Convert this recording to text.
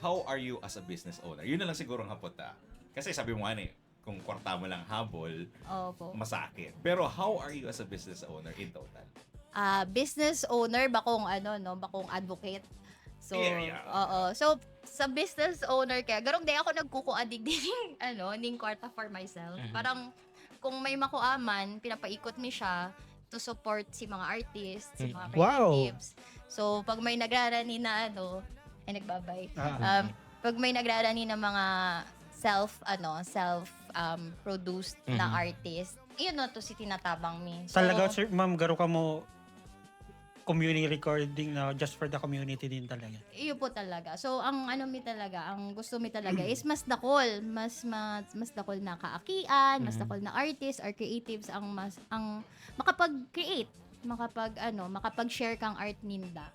how are you as a business owner? Yun na lang siguro ang hapot Kasi sabi mo nga kung kwarta mo lang habol, Opo. masakit. Pero how are you as a business owner in total? Business owner, bakong bakong advocate. So, Yeah. oo. So, sa business owner kaya, garong di ako nagkukuadig din ning kwarta for myself. Parang, kung may makuaman, pinapaikot mi siya to support si mga artists, si mga creatives. So, pag may nagrarani na nagbabay. Pag may nagrarani na mga self-produced na artist, yun to si tinatabang mi. So, Talaga, sir, ma'am, garo ka mo community recording na just for the community din talaga. Iyo po talaga. So, ang gusto mi talaga is mas dakol, mas dakol na kaakian, mas dakol na artists or creatives ang makapag-create, makapag-share kang art ninda.